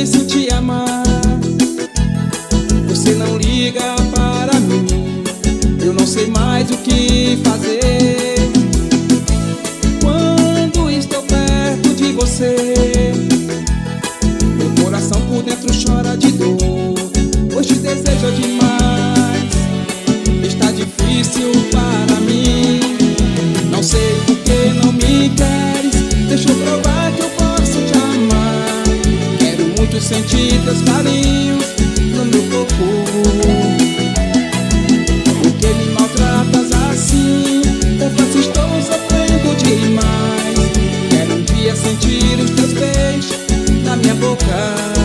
difícil te amar. Você não liga para mim, eu não sei mais o que fazer. Quando estou perto de você, meu coração por dentro chora de dor, pois te desejo demais. Está difícil para mim, não sei por que não me queres. Deixa eu provar que eu posso te amar. Quero muito sentir teus carinhos no meu corpo. Por que me maltratas assim? Confesso, estou sofrendo demais. Quero um dia sentir os teus beijos na minha boca.